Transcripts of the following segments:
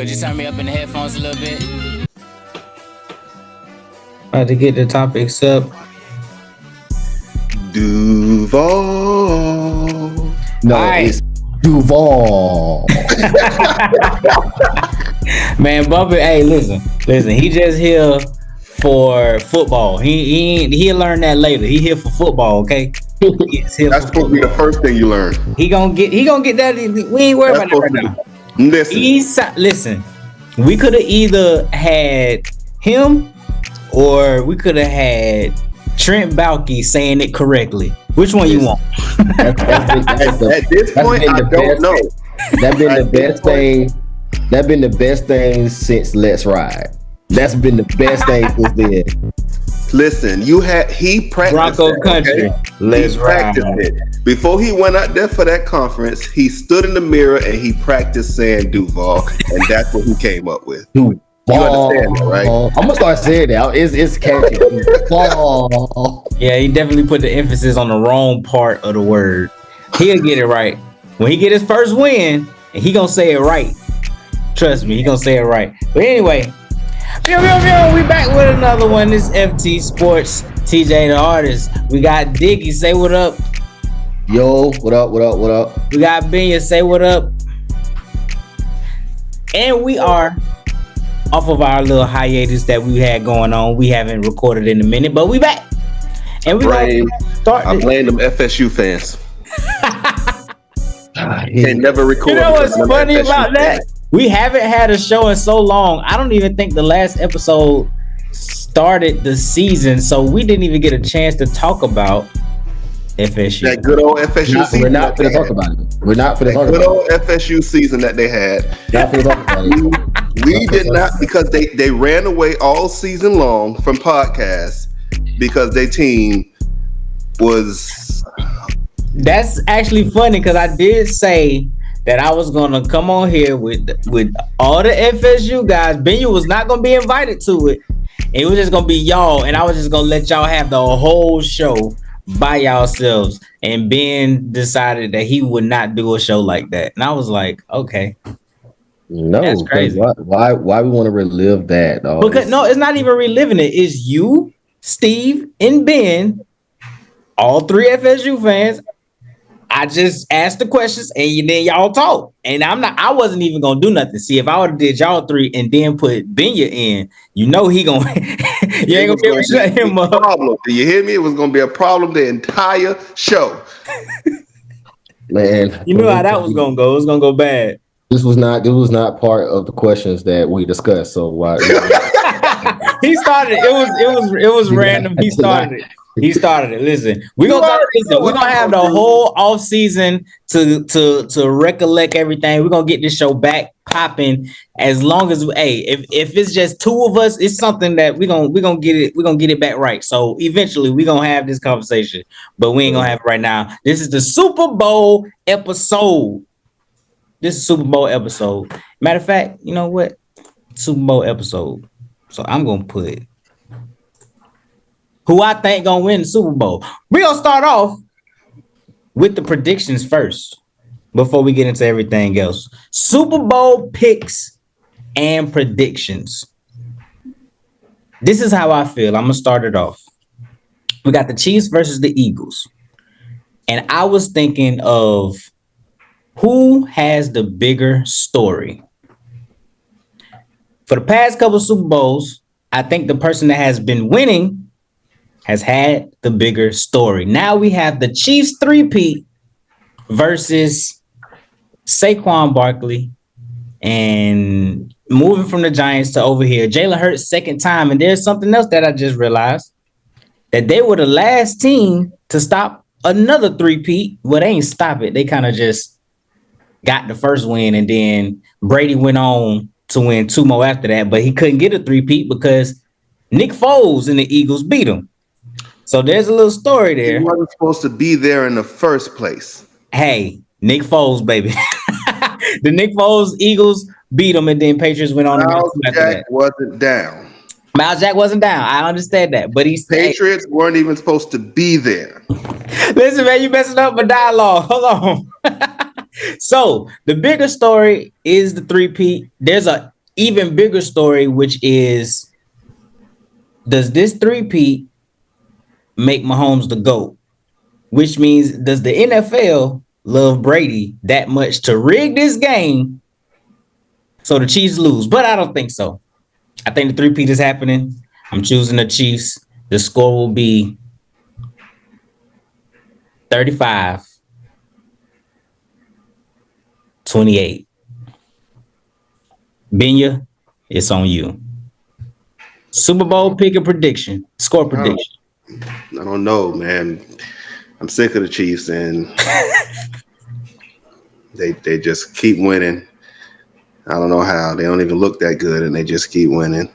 Could you turn me up in the headphones a little bit? About to get the topics up. Duval. No, right. it's Duval. Man, Bubba, hey, listen. He just here for football. He'll learn that later. He here for football, okay? That's supposed to be the first thing you learn. He gonna get that. We ain't worried about that right now. Listen, we could have either had him or we could have had Trent Baalke saying it correctly. Which one you want? At this point, I don't know. That's been the best thing. That's been the best thing since Let's Ride. That's been the best thing since then. Listen, he practiced Bronco Country. Okay? Let's ride. It. Before he went out there for that conference, he stood in the mirror and he practiced saying Duval, and that's what he came up with. Duval. You understand that, right? I'm gonna start saying that. It's catchy. Duval. Yeah, he definitely put the emphasis on the wrong part of the word. He'll get it right. When he get his first win, and he gonna say it right. Trust me, he gonna say it right. But anyway, we back with another one. This FT Sports, TeeJay the artist. We got Diggy, say what up. Yo, what up? We got Benya, say what up. And we are off of our little hiatus that we had going on. We haven't recorded in a minute, but we back. And we gonna start. I blame them FSU fans. They never recorded. You know what's funny about that? We haven't had a show in so long. I don't even think the last episode started the season, so we didn't even get a chance to talk about FSU. That good old FSU season. We're not going to talk about it. We're not going to talk about it. Good old FSU season that they had. Not going to talk about it. We did not, because they ran away all season long from podcasts because their team was. That's actually funny because I did say that I was gonna come on here with all the FSU guys. Benya was not gonna be invited to it. It was just gonna be y'all, and I was just gonna let y'all have the whole show by yourselves. And Ben decided that he would not do a show like that, and I was like, okay, no, that's crazy. Why we want to relive that? Dog? Because no, it's not even reliving it. It's you, Steve, and Ben, all three FSU fans. I just asked the questions and then y'all talk. And I wasn't even gonna do nothing. See, if I would have did y'all three and then put Benya in, you know he gonna you ain't gonna be able to shut him up. Problem. Do you hear me? It was gonna be a problem the entire show. Man, you knew how that was gonna go. It was gonna go bad. This was not part of the questions that we discussed. So why he started it was random. He started it. Listen, we're gonna have the whole off season to recollect everything. We're gonna get this show back popping as long as if it's just two of us, it's something that we're gonna get it back right. So eventually we're gonna have this conversation, but we ain't gonna have it right now. This is the Super Bowl episode. Matter of fact, you know what? Super Bowl episode. So I'm gonna put who I think gonna win the Super Bowl. We're gonna start off with the predictions first before we get into everything else. Super Bowl picks and predictions. This is how I feel. I'm gonna start it off. We got the Chiefs versus the Eagles. And I was thinking of who has the bigger story. For the past couple of Super Bowls, I think the person that has been winning has had the bigger story. Now we have the Chiefs three-peat versus Saquon Barkley and moving from the Giants to over here. Jalen Hurts second time. And there's something else that I just realized, that they were the last team to stop another three-peat. Well, they ain't stop it. They kind of just got the first win, and then Brady went on to win two more after that, but he couldn't get a three-peat because Nick Foles and the Eagles beat him. So there's a little story there. He wasn't supposed to be there in the first place. Hey, Nick Foles, baby. The Nick Foles Eagles beat them, and then Patriots went on. Miles Jack wasn't down. Miles Jack wasn't down. I understand that, but Patriots weren't even supposed to be there. Listen, man, you messing up my dialogue. Hold on. So the bigger story is the three-peat. There's a even bigger story, which is, does this three-peat make Mahomes the GOAT? Which means, does the NFL love Brady that much to rig this game so the Chiefs lose? But I don't think so. I think the three-peat is happening. I'm choosing the Chiefs. The score will be 35-28. Benya, it's on you. Super Bowl pick a prediction. Score prediction. I don't know, man. I'm sick of the Chiefs, and they just keep winning. I don't know how. They don't even look that good, and they just keep winning.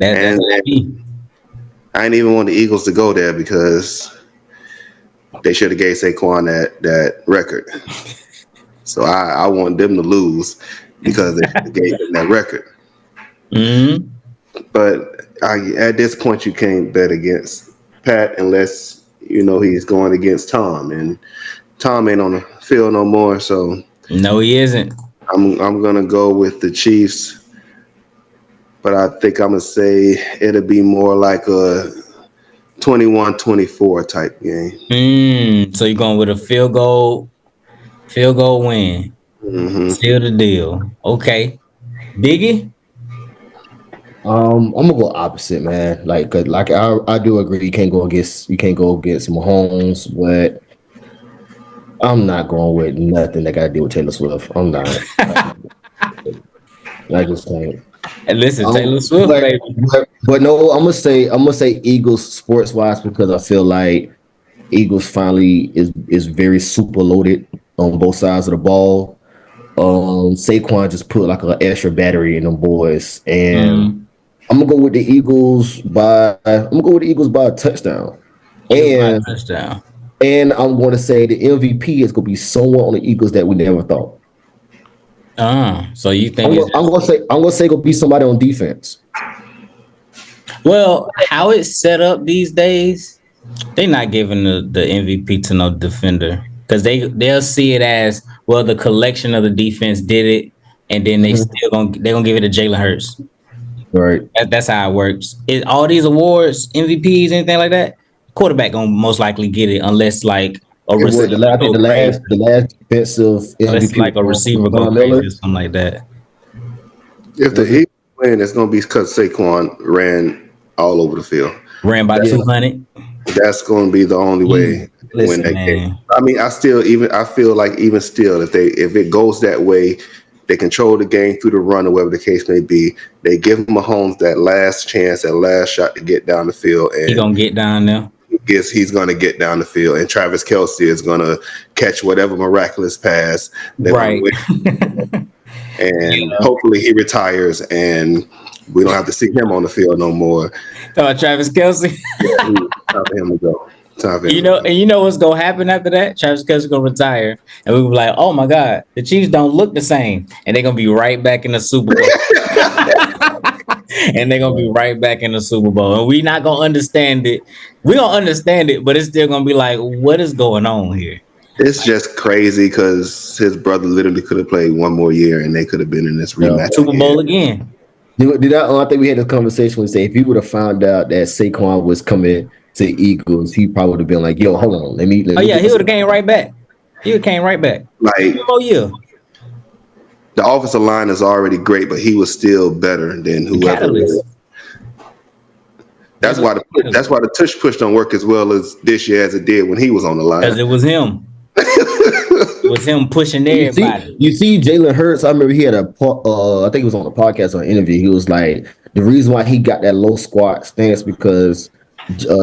And I didn't even want the Eagles to go there because they should have gave Saquon that record. So I want them to lose because they gave him that record. Mm-hmm. But at this point, you can't bet against Pat unless you know he's going against Tom, and Tom ain't on the field no more. So no, he isn't. I'm gonna go with the Chiefs, but I think I'm gonna say it'll be more like a 21-24 type game. So you're going with a field goal win. Mm-hmm. Seal the deal. Okay. Biggie? I'm gonna go opposite, man. Like I do agree you can't go against Mahomes, but I'm not going with nothing that got to do with Taylor Swift. I'm not. I just can't. And listen, Taylor Swift, baby. But no, I'm gonna say Eagles sports wise because I feel like Eagles finally is very super loaded on both sides of the ball. Saquon just put like an extra battery in them boys, and I'm gonna go with the Eagles by a touchdown. And I'm going to say the MVP is going to be someone on the Eagles that we never thought. So you think I'm going to say it's going to be somebody on defense. Well, how it's set up these days, they're not giving the MVP to no defender because they'll see it as, well, the collection of the defense did it, and then they're gonna give it to Jalen Hurts. Right. That's how it works. All these awards, MVPs, anything like that, quarterback gonna most likely get it unless like a receiver. The last defensive MVP, like a receiver go crazy or something like that. If the Eagles win, it's gonna be because Saquon ran all over the field. Ran by 200. That's gonna be the only way to win that game. I mean, I feel like even still, if it goes that way, they control the game through the run or whatever the case may be. They give Mahomes that last chance, that last shot to get down the field, and he's gonna get down there. He's going to get down the field, and Travis Kelce is going to catch whatever miraculous pass. Right. And hopefully he retires, and we don't have to see him on the field no more. Travis Kelce. Time for him to go. And you know what's going to happen after that? Travis Kelce going to retire, and we'll be like, oh my God, the Chiefs don't look the same, and they're going to be right back in the Super Bowl. And they're going to be right back in the Super Bowl. And we're not going to understand it. We're going to understand it, but it's still going to be like, what is going on here? It's just crazy because his brother literally could have played one more year and they could have been in this rematch. Super Bowl again. I think we had this conversation with say if he would have found out that Saquon was coming to Eagles, he probably would have been like, yo, hold on. Let me he would have came right back. Like, oh, yeah. The offensive line is already great, but he was still better than whoever. That's why the tush push don't work as well as this year as it did when he was on the line. Because it was him. It was him pushing everybody. You see Jalen Hurts. I remember he had I think it was on the podcast or an interview. He was like, the reason why he got that low squat stance because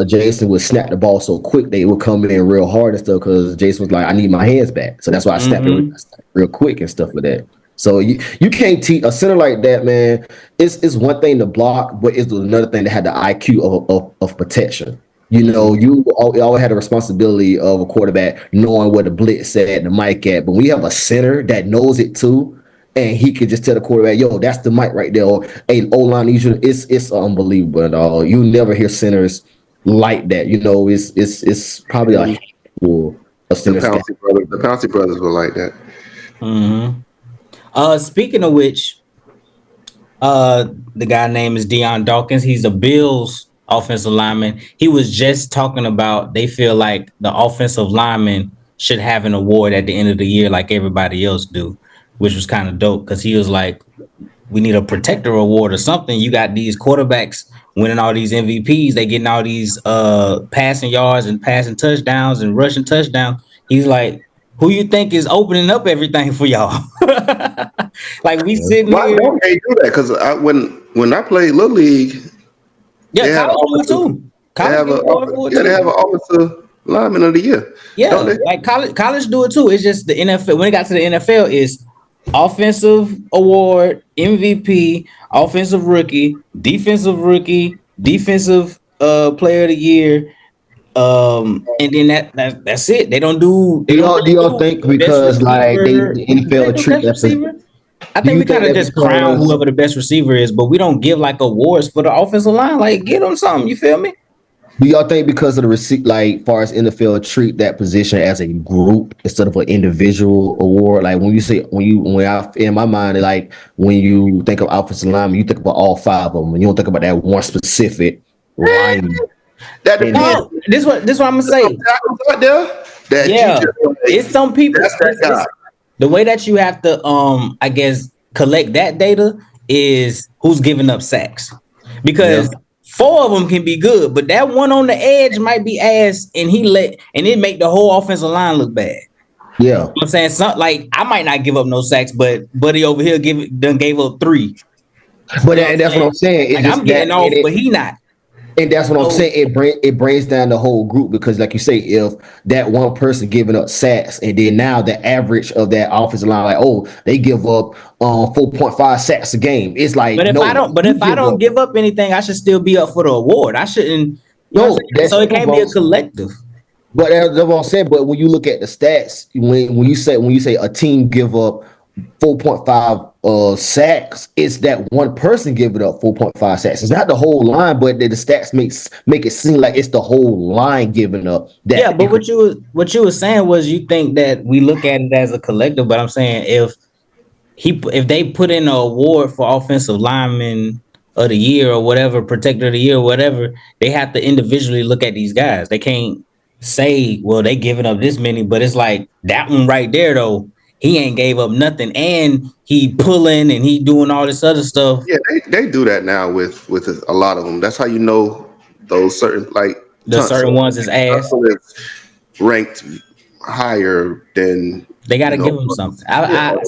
Jason would snap the ball so quick they would come in real hard and stuff. Because Jason was like, I need my hands back, so that's why I snapped it real quick and stuff like that. So you can't teach a center like that, man. It's one thing to block, but it's another thing to have the IQ of protection. You know, you always had a responsibility of a quarterback knowing where the blitz at, the mic at. But we have a center that knows it too, and he could just tell the quarterback, "Yo, that's the mic right there." Or, hey, O-line, it's unbelievable. And you never hear centers like that. You know, it's probably a handful The Pouncey brothers were like that. Mm-hmm. Speaking of which, the guy name is Deion Dawkins. He's a Bills offensive lineman. He was just talking about they feel like the offensive lineman should have an award at the end of the year like everybody else do, which was kind of dope because he was like, we need a protector award or something. You got these quarterbacks winning all these MVPs. They getting all these passing yards and passing touchdowns and rushing touchdowns. He's like, who you think is opening up everything for y'all? Like we sitting Why here. don't they do that? Because when I played Little League, Yeah, college do it too. They have an offensive lineman of the year. Yeah, like college do it too. It's just the NFL. When it got to the NFL, is offensive award, MVP, offensive rookie, defensive player of the year. And then that's it. They don't do. Do y'all think because like the NFL treat receiver? I think we kind of just crown whoever the best receiver is, but we don't give like awards for the offensive line. Like, get them something. You feel me? Do y'all think because of the receipt, like far as NFL treat that position as a group instead of an individual award? Like when I in my mind, like when you think of offensive lineman, you think about all five of them, and you don't think about that one specific lineman. That depends. This what I'm gonna say. It's some people. The way that you have to, I guess, collect that data is who's giving up sacks, because 4 of them can be good, but that one on the edge might be ass, and it make the whole offensive line look bad. Yeah, you know what I'm saying, something like I might not give up no sacks, but Buddy over here gave up 3. But that's what I'm saying. Like, I'm getting off, but he not. And that's what I'm saying. It brings down the whole group because, like you say, if that one person giving up sacks, and then now the average of that offensive line, like, they give up 4.5 sacks a game. It's like, if I don't give up anything, I should still be up for the award. I shouldn't. So it can't be a collective. But that's what I'm saying. But when you look at the stats, when you say a team give up 4.5 sacks, it's that one person giving up 4.5 sacks. It's not the whole line, but the stats make it seem like it's the whole line giving up. But what you were saying was you think that we look at it as a collective. But I'm saying if they put in an award for offensive lineman of the year or whatever, protector of the year or whatever, they have to individually look at these guys. They can't say, well, they giving up this many, but it's like that one right there though. He ain't gave up nothing, and he pulling and he doing all this other stuff. Yeah, they do that now with a lot of them. That's how you know those certain certain ones is ass ranked higher than they got to give him something. I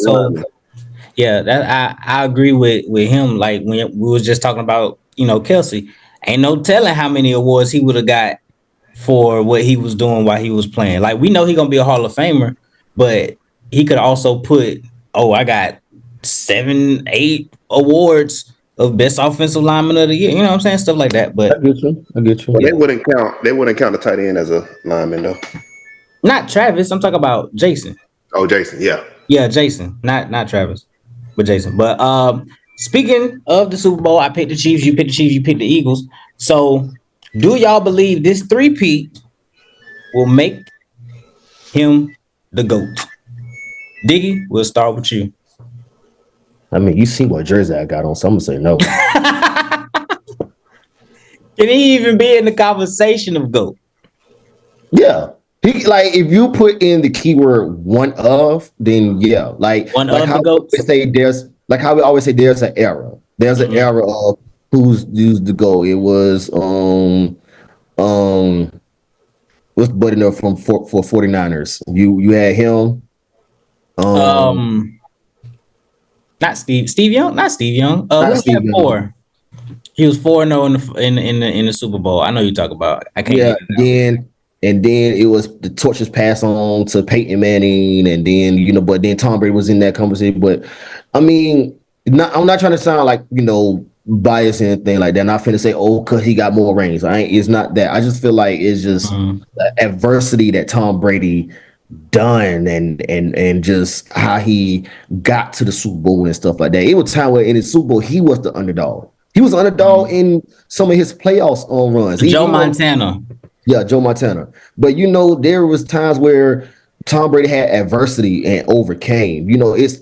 agree with him. Like when we was just talking about Kelsey, ain't no telling how many awards he would have got for what he was doing while he was playing. Like we know he gonna be a Hall of Famer, but he could also put, I got 7, 8 awards of best offensive lineman of the year. You know what I'm saying? Stuff like that. But I get you. Well, they wouldn't count the tight end as a lineman though. Not Travis. I'm talking about Jason. Oh, Jason. Yeah. Yeah, Jason. Not Travis, but Jason. But speaking of the Super Bowl, I picked the Chiefs. You picked the Chiefs. You picked the Eagles. So, do y'all believe this 3-peat will make him the GOAT? Diggy, we'll start with you. I mean, you see what jersey I got on, so I'm gonna say no. Can he even be in the conversation of GOAT? Yeah. He, like, if you put in the keyword one of, then yeah. Like one like of how the GOATs? How we always say there's an era. There's an era of who's used the GOAT. It was what's Buddy know for 49ers? You had him. Not Steve Young. Not Steve Young. Not Steve Young. 4. He was 4-0 in the Super Bowl. I know you talk about. I can't. Yeah. Then it was the torches passed on to Peyton Manning, and then but then Tom Brady was in that conversation. But I mean, I'm not trying to sound like biased and anything like that. Not finna say because he got more rings. It's not that. I just feel like it's just the adversity that Tom Brady done and just how he got to the Super Bowl and stuff like that. It was time where in the Super Bowl he was the underdog. He was the underdog in some of his playoffs runs. Joe Montana. Yeah, Joe Montana. But there was times where Tom Brady had adversity and overcame. It's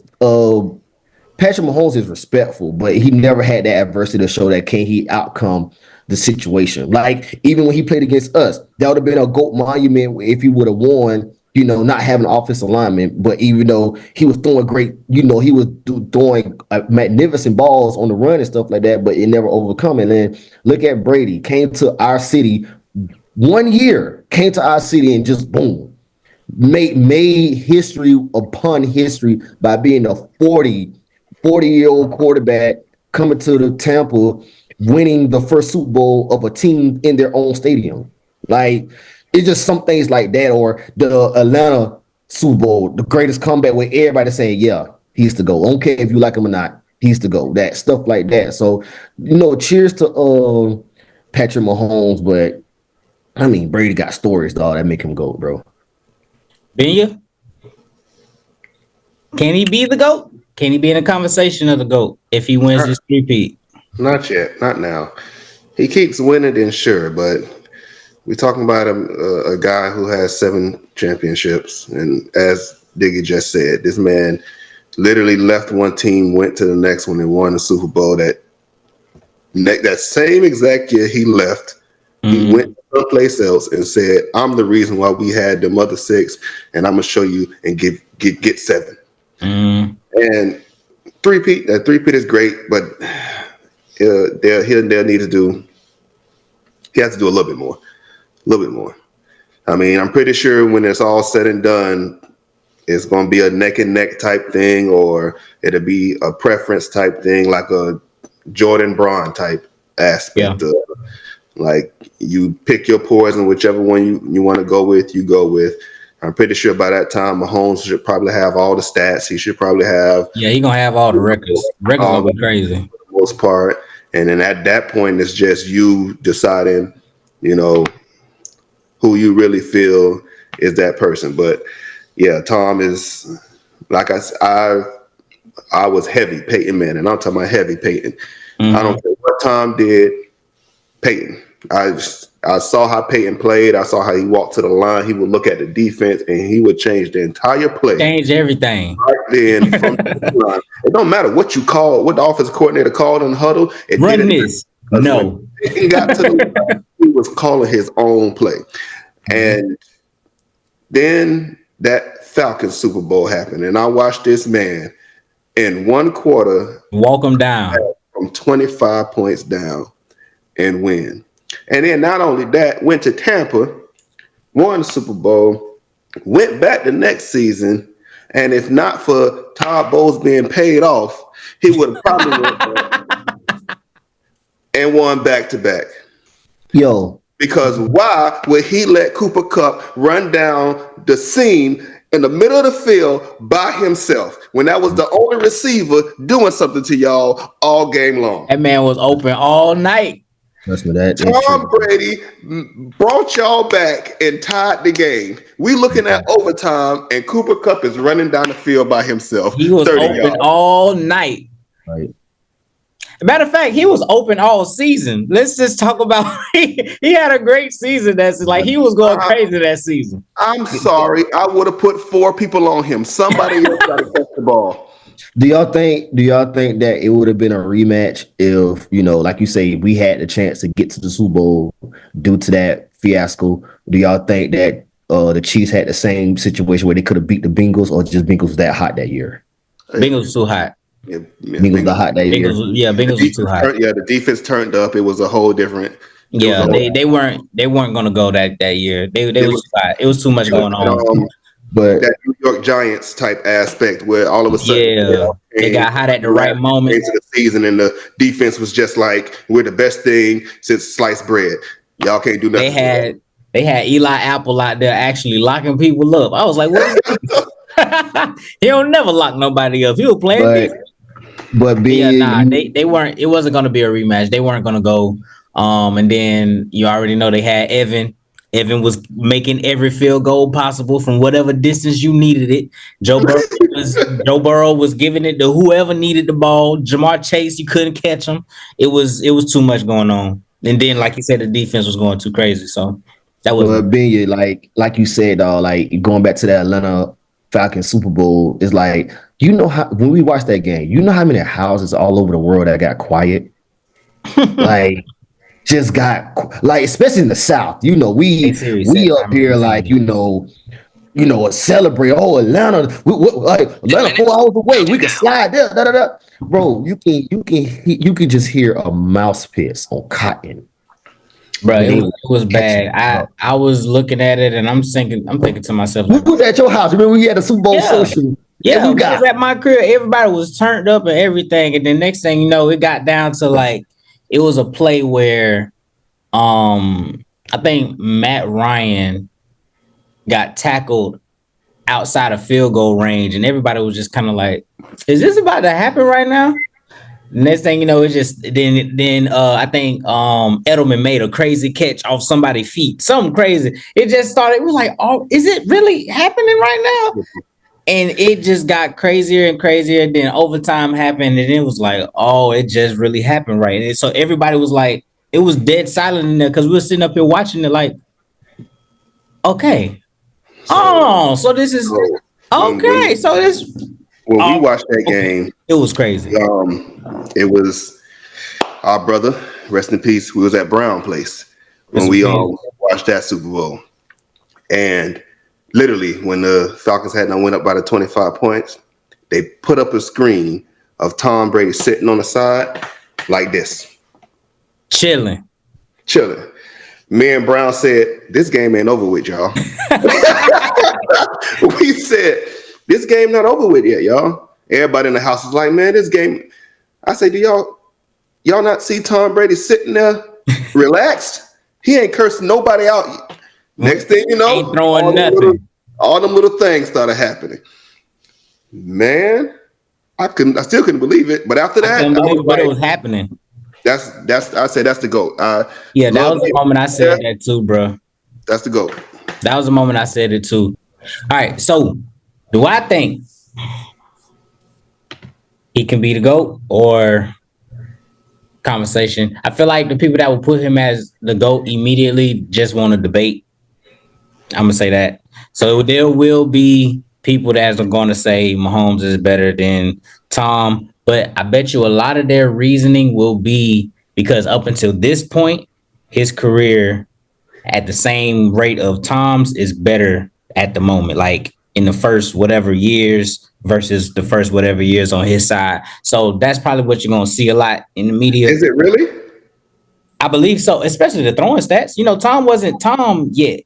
Patrick Mahomes is respectful, but he never had that adversity to show that can he outcome the situation. Like even when he played against us, that would have been a GOAT monument if he would have won. Not having offensive alignment, but even though he was throwing great, he was throwing magnificent balls on the run and stuff like that, but it never overcome. And then look at Brady, came to our city 1 year, came to our city and just boom, made history upon history by being a 40-year-old quarterback coming to the Tampa, winning the first Super Bowl of a team in their own stadium. Like, it's just some things like that, or the Atlanta Super Bowl, the greatest comeback where everybody saying, yeah, he's to go. I don't care if you like him or not, he's to go. That stuff like that. So, cheers to Patrick Mahomes, but I mean, Brady got stories, dog, that make him GOAT, bro. Benya? Can he be the GOAT? Can he be in a conversation of the GOAT if he wins this repeat? Not yet. Not now. He keeps winning, then sure, but we're talking about a guy who has 7 championships. And as Diggy just said, this man literally left one team, went to the next one, and won the Super Bowl. That same exact year he left, he went someplace else and said, I'm the reason why we had them other 6, and I'm going to show you and get 7. And three-peat is great, but they'll need to do, he has to do a little bit more. I mean, I'm pretty sure when it's all said and done, it's going to be a neck and neck type thing, or it'll be a preference type thing, like a Jordan Braun type aspect. Yeah. Like you pick your poison, whichever one you want to go with, you go with. I'm pretty sure by that time, Mahomes should probably have all the stats. He should probably have. Yeah, he's going to have all the records. Records going to be crazy. For the most part. And then at that point, it's just you deciding, who you really feel is that person. But yeah, Tom is, like I was heavy Peyton Manning. I'm talking about heavy Peyton. I don't care what Tom did, Peyton. I saw how Peyton played. I saw how he walked to the line. He would look at the defense and he would change the entire play. Change everything. Right then from the line. It don't matter what you call, what the offensive coordinator called in the huddle. Run this. No. He got to the line, he was calling his own play. And then that Falcons Super Bowl happened. And I watched this man in one quarter walk him down from 25 points down and win. And then not only that, went to Tampa, won the Super Bowl, went back the next season, and if not for Todd Bowles being paid off, he would have probably went back and won back-to-back. Yo. Because why would he let Cooper Kupp run down the seam in the middle of the field by himself when that was the only receiver doing something to y'all all game long? That man was open all night. Tom Brady brought y'all back and tied the game. We looking at overtime, and Cooper Kupp is running down the field by himself. He was open yards. all night. Right. Matter of fact, he was open all season. Let's just talk about he had a great season. That's like he was going crazy that season. I'm sorry, I would have put 4 people on him. Somebody else got to catch the ball. Do y'all think that it would have been a rematch if, like you say, we had the chance to get to the Super Bowl due to that fiasco? Do y'all think that the Chiefs had the same situation where they could have beat the Bengals, or just Bengals was that hot that year? Bengals was too hot. Yeah, Bengals was hot that year. Bengals was too hot. The defense turned up. It was a whole different. Yeah, they weren't going to go that year. They was too hot. It was too much going on. But that New York Giants type aspect where all of a sudden they got hot at the right moment into the season, and the defense was just like, we're the best thing since sliced bread. Y'all can't do nothing. They had Eli Apple out there actually locking people up. I was like, what? He don't never lock nobody up. He was playing they weren't. It wasn't going to be a rematch. They weren't going to go. And then you already know they had Evan. Evan was making every field goal possible from whatever distance you needed it. Joe Burrow was giving it to whoever needed the ball. Jamar Chase, you couldn't catch him. It was too much going on. And then, like you said, the defense was going too crazy. So That was being like you said, like going back to that Atlanta Falcons Super Bowl is like, you know how when we watched that game, you know how many houses all over the world that got quiet, like just got like, especially in the South. You know, we up here like celebrate. Oh, Atlanta, like Atlanta 4 hours away. We can slide there. Da, da, da. Bro, you can just hear a mouse piss on cotton. Bro, it was bad. I was looking at it and I'm thinking to myself, like, who was at your house? Remember we had a Super Bowl social? Yeah, we was at my crib. Everybody was turned up and everything. And then next thing you know, it got down to like, it was a play where I think Matt Ryan got tackled outside of field goal range, and everybody was just kind of like, is this about to happen right now? Next thing you know, it's just then I think Edelman made a crazy catch off somebody's feet, something crazy. It just started. It was like, oh, is it really happening right now? And it just got crazier and crazier. Then overtime happened, and it was like, oh, it just really happened, right? And so everybody was like, it was dead silent in there because we were sitting up here watching it, like, okay, so this is okay. So this. When we watched that game, it was crazy. It was our brother, rest in peace. We was at Brown Place when we watched that Super Bowl, and literally when the Falcons went up by the 25 points, they put up a screen of Tom Brady sitting on the side like this, chilling. Me and Brown said, "This game ain't over with, y'all." We said, "This game not over with yet, y'all." Everybody in the house was like, "Man, this game." I say, "Do y'all not see Tom Brady sitting there relaxed? He ain't cursing nobody out." Next thing you know, ain't throwing nothing. All them little things started happening. Man, I still couldn't believe it. But after that, it was happening. I said that's the GOAT. That was the moment I said that too, bro. That's the GOAT. That was the moment I said it too. All right, so do I think he can be the GOAT or conversation? I feel like the people that will put him as the GOAT immediately just want to debate. I'm gonna say that. So there will be people that are going to say Mahomes is better than Tom, but I bet you a lot of their reasoning will be because up until this point, his career at the same rate of Tom's is better at the moment, like in the first whatever years versus the first whatever years on his side. So that's probably what you're going to see a lot in the media. Is it really? I believe so, especially the throwing stats. You know, Tom wasn't Tom yet.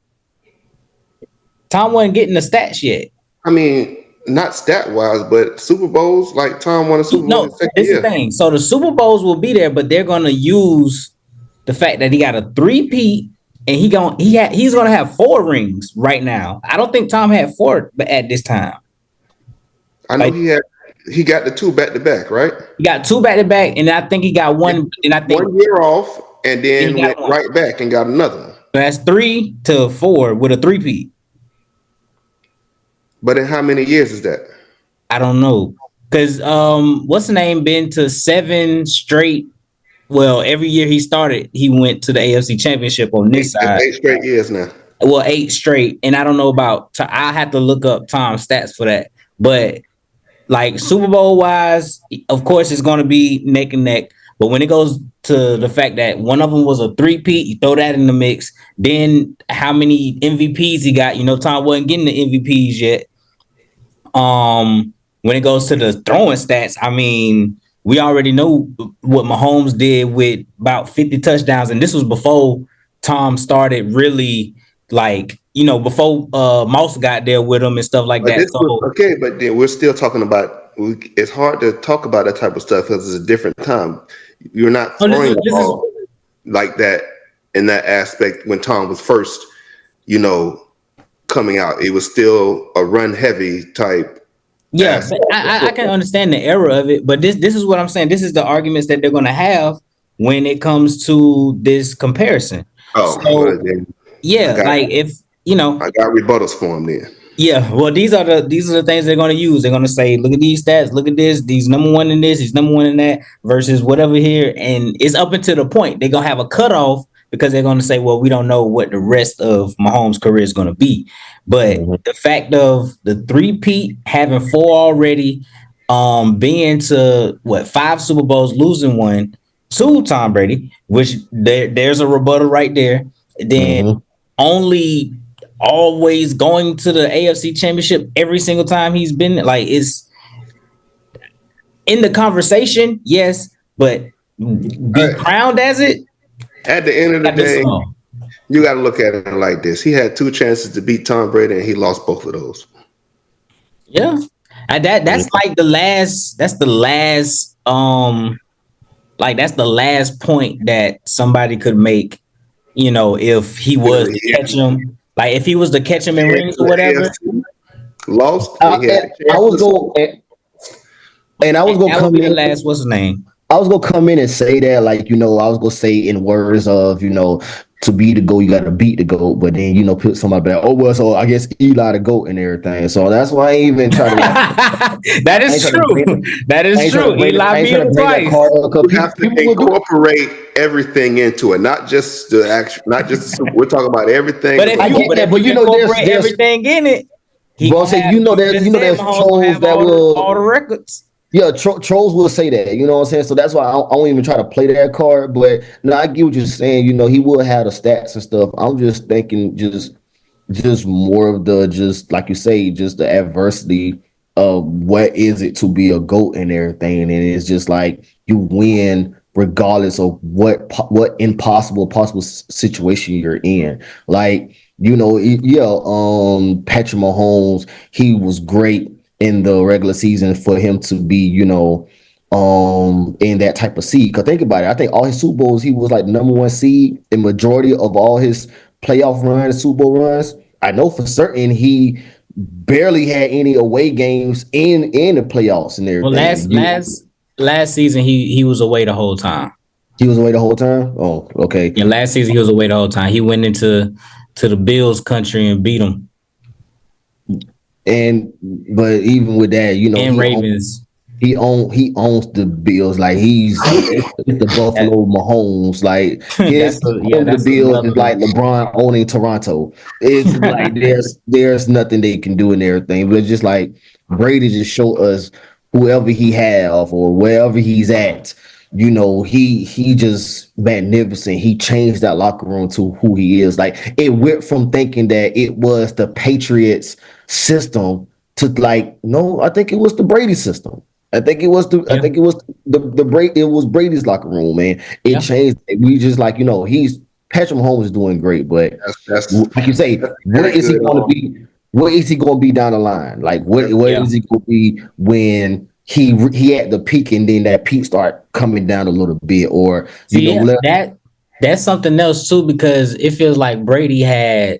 Tom wasn't getting the stats yet. I mean, not stat-wise, but Super Bowls, like Tom won a Super Bowl. No, this is the thing. So the Super Bowls will be there, but they're going to use the fact that he got a 3-peat and he's going to have 4 rings right now. I don't think Tom had 4 at this time. I know he got the 2 back-to-back, right? He got 2 back-to-back, and I think he got 1. And I think 1 year off, and then went right back and got another one. That's 3 to 4 with a 3-peat. But in how many years is that? I don't know. Because what's the name been to 7 straight? Well, every year he started, he went to the AFC Championship on this side. 8 straight years now. Well, 8 straight. And I don't know about, I have to look up Tom's stats for that. But like Super Bowl wise, of course, it's going to be neck and neck. But when it goes to the fact that one of them was a 3-peat, you throw that in the mix. Then how many MVPs he got? You know, Tom wasn't getting the MVPs yet. When it goes to the throwing stats, I mean, we already know what Mahomes did with about 50 touchdowns, and this was before Tom started really, like, you know, before Moss got there with him and stuff like that. Okay, but then we're still talking about. It's hard to talk about that type of stuff because it's a different time. You're not throwing the ball like that in that aspect when Tom was first, you know, coming out. It was still a run heavy type. Yeah, I can understand the era of it, but this is what I'm saying. This is the arguments that they're going to have when it comes to this comparison. Oh, so, yeah, like if you know, I got rebuttals for him then. Yeah, well, these are the things they're going to use. They're going to say, look at these stats, look at this. He's number 1 in this, he's number 1 in that, versus whatever here, and it's up until the point they're going to have a cutoff because they're going to say, well, we don't know what the rest of Mahomes' career is going to be. But the fact of the three-peat, having 4 already, being to 5 Super Bowls, losing one to Tom Brady, which there's a rebuttal right there. Then only always going to the AFC Championship every single time he's been, like, it's in the conversation, yes, but be crowned as it. At the end of the day, you got to look at it like this. He had 2 chances to beat Tom Brady, and he lost both of those. Yeah, and that's like the last. That's the last. That's the last point that somebody could make. You know, if he was to catch him, like if he was to catch him in rings or whatever. Lost. I was going, and I was going to come in. Last, what's his name? I was gonna come in and say that, like, you know, I was gonna say in words of, you know, to be the GOAT, you got to beat the GOAT, but then, you know, put somebody back. Oh, well, so I guess Eli the GOAT and everything. So that's why I ain't even try to. That is true. That is true. Eli beat him twice. You have to incorporate everything into it, not just the action, not just we're talking about everything. But if you know, there's everything in it. Well, say there's trolls that will all the records. Yeah, trolls will say that, you know what I'm saying? So that's why I won't even try to play that card. But no, I get what you're saying. You know, he will have the stats and stuff. I'm just thinking just more of the, just like you say, just the adversity of what is it to be a GOAT and everything. And it's just like you win regardless of what possible situation you're in. Like, you know, Patrick Mahomes, he was great in the regular season for him to be, you know, in that type of seed. Because think about it, I think all his Super Bowls, he was like number 1 seed in majority of all his playoff runs, Super Bowl runs. I know for certain he barely had any away games in the playoffs and everything. Well, last season he was away the whole time. He was away the whole time? Oh, okay. Yeah, last season he was away the whole time. He went into the Bills country and beat them. But even with that, you know, and Ravens, he owns the Bills. Like he's the Buffalo Mahomes. Like the Bills is like LeBron owning Toronto. It's like there's nothing they can do and everything. But just like Brady just show us whoever he have or wherever he's at. You know, he just magnificent. He changed that locker room to who he is. Like it went from thinking that it was the Patriots system to like, no, I think it was the Brady system. I think it was Brady's locker room, man. It changed. We just like, you know, Patrick Mahomes is doing great, but that's like you say, what is he going to be? What is he going to be down the line? Like what is he going to be when he at the peak and then that peak start coming down a little bit, or that's something else too, because it feels like Brady had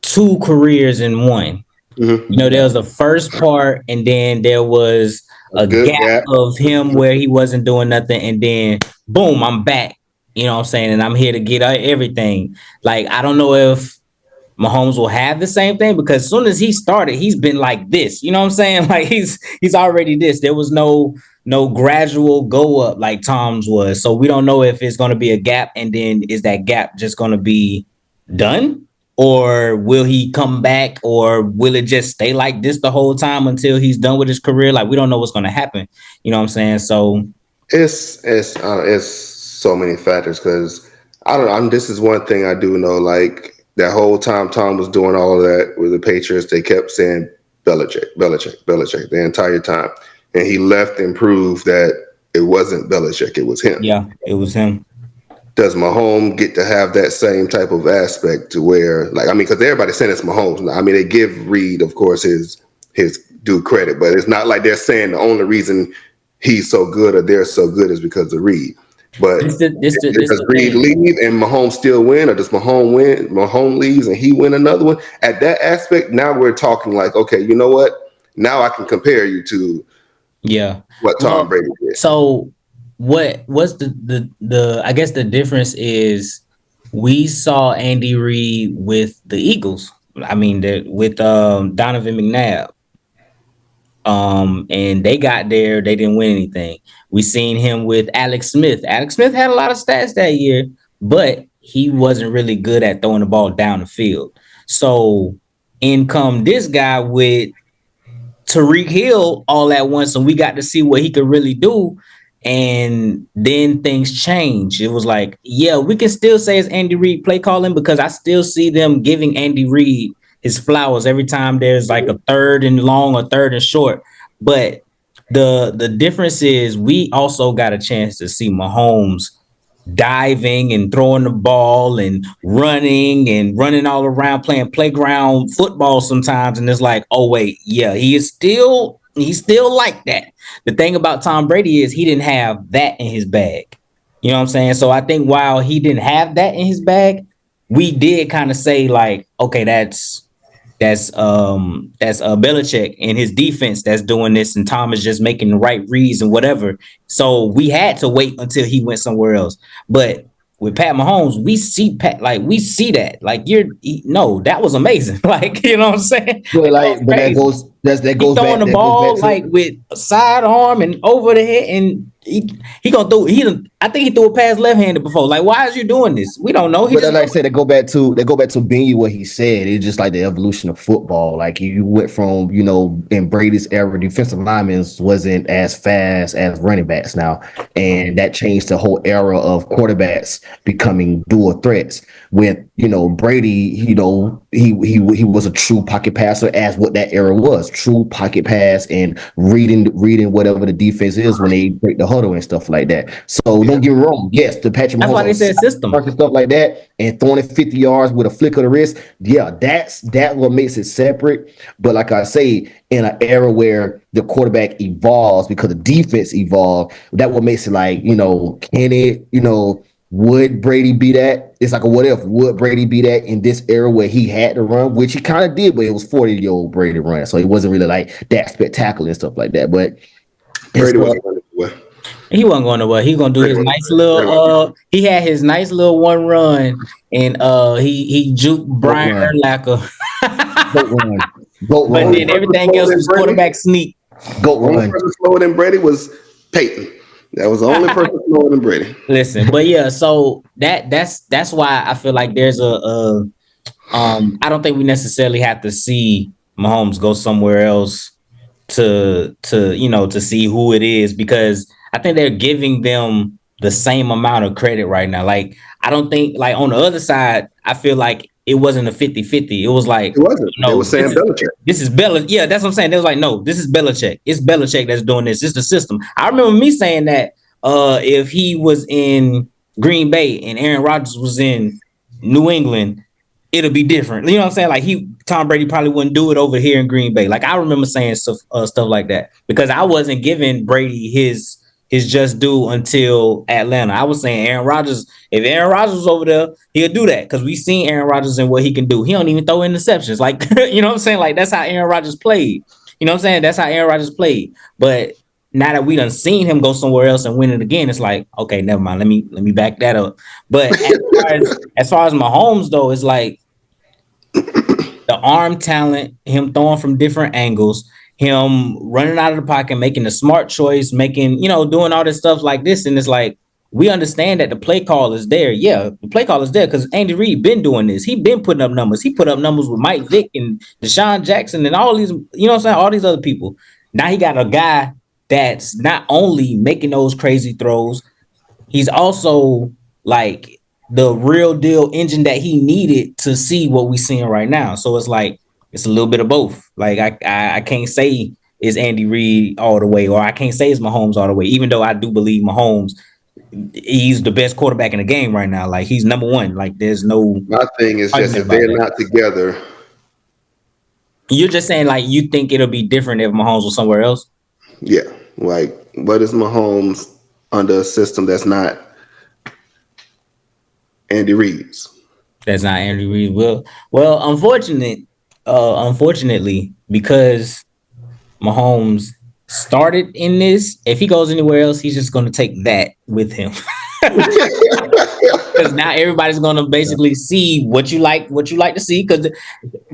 2 careers in one. Mm-hmm. You know, there was the first part, and then there was a gap of him where he wasn't doing nothing, and then boom, I'm back. You know what I'm saying? And I'm here to get everything. Like, I don't know if Mahomes will have the same thing, because as soon as he started, he's been like this. You know what I'm saying? Like he's already this. There was no gradual go up like Tom's was. So we don't know if it's going to be a gap, and then is that gap just going to be done, or will he come back, or will it just stay like this the whole time until he's done with his career? Like we don't know what's going to happen. You know what I'm saying? So it's so many factors, because I don't know. This is one thing I do know. Like that whole time Tom was doing all of that with the Patriots, they kept saying Belichick the entire time. And he left and proved that it wasn't Belichick, it was him. Yeah, it was him. Does Mahomes get to have that same type of aspect to where, like, I mean, because everybody's saying it's Mahomes. I mean, they give Reed, of course, his due credit, but it's not like they're saying the only reason he's so good or they're so good is because of Reed. But does Reed leave and Mahomes still win, or does Mahomes win? Mahomes leaves and he win another one. At that aspect, now we're talking like, okay, you know what? Now I can compare you to what Tom Brady did. So what's the I guess the difference is we saw Andy Reid with the Eagles. I mean, with Donovan McNabb. And they got there, they didn't win anything. We seen him with Alex Smith. Alex Smith had a lot of stats that year, but he wasn't really good at throwing the ball down the field. So in come this guy with Tariq Hill all at once, and we got to see what he could really do. And then things change. It was like, yeah, we can still say it's Andy Reid play calling because I still see them giving Andy Reid his flowers every time there's like a third and long or third and short. But the difference is we also got a chance to see Mahomes diving and throwing the ball and running all around playing playground football sometimes. And it's like, oh wait, yeah, he's still like that. The thing about Tom Brady is he didn't have that in his bag. You know what I'm saying? So I think while he didn't have that in his bag, we did kind of say like, okay, that's Belichick and his defense that's doing this, and Tom is just making the right reads and whatever. So we had to wait until he went somewhere else. But with Pat Mahomes, we see that. Like that was amazing. Like, you know what I'm saying? But that goes throwing back, the ball like with a sidearm and over the head, and he gonna do. I think he threw a pass left-handed before. Like, why is you doing this? We don't know. But like I said, they go back to being what he said. It's just like the evolution of football. Like you went from, in Brady's era, defensive linemen wasn't as fast as running backs now, and that changed the whole era of quarterbacks becoming dual threats. With Brady, he was a true pocket passer, as what that era was. True pocket pass and reading whatever the defense is when they break the huddle and stuff like that. So don't get me wrong. Yes, the Patrick Mahomes. That's why they said system and stuff like that, and throwing it 50 yards with a flick of the wrist. Yeah, that's what makes it separate. But like I say, in an era where the quarterback evolves because the defense evolved, that what makes it like, can it, would Brady be that? It's like a what if. Would Brady be that in this era where he had to run, which he kind of did, but it was 40-year-old Brady run, so it wasn't really like that spectacular and stuff like that. But Brady wasn't going anywhere. He wasn't going nowhere. He gonna do his nice little. He had his nice little one run, and he juked Brian Urlacher. Goat but run. then everything else was quarterback sneak. Goat run. The only person slower than Brady was Peyton. That was the only person slower than Brady. Listen, but yeah, so that's why I feel like there's I don't think we necessarily have to see Mahomes go somewhere else to see who it is, because I think they're giving them the same amount of credit right now. Like, I don't think, like, on the other side, I feel like it wasn't a 50-50. It was like, it wasn't. It was Sam Belichick. This is Belichick. Yeah, that's what I'm saying. They was like, no, this is Belichick. It's Belichick that's doing this. It's the system. I remember me saying that if he was in Green Bay and Aaron Rodgers was in New England, it'll be different. You know what I'm saying? Like, Tom Brady probably wouldn't do it over here in Green Bay. Like, I remember saying stuff like that, because I wasn't giving Brady his just due until Atlanta. I was saying Aaron Rodgers, if Aaron Rodgers was over there, he'll do that, because we seen Aaron Rodgers and what he can do. He don't even throw interceptions. Like, you know what I'm saying? Like, that's how Aaron Rodgers played. You know what I'm saying? That's how Aaron Rodgers played. But now that we done seen him go somewhere else and win it again, it's like, okay, never mind. Let me back that up. But as far as Mahomes, though, it's like the arm talent, him throwing from different angles, him running out of the pocket, making a smart choice, doing all this stuff like this. And it's like, we understand that the play call is there. Yeah, the play call is there because Andy Reid been doing this. He been putting up numbers. He put up numbers with Mike Vick and Deshaun Jackson and all these, all these other people. Now he got a guy that's not only making those crazy throws, he's also like the real deal engine that he needed to see what we're seeing right now. So it's like, it's a little bit of both. Like, I can't say it's Andy Reid all the way, or I can't say it's Mahomes all the way, even though I do believe Mahomes, he's the best quarterback in the game right now. Like, he's number one. Like, there's no. My thing is just if they're not together. You're just saying, like, you think it'll be different if Mahomes was somewhere else? Yeah. Like, what is Mahomes under a system that's not Andy Reid's? That's not Andy Reid. Well, unfortunately, because Mahomes started in this, if he goes anywhere else, he's just going to take that with him. Because now everybody's going to basically see what you like to see. Because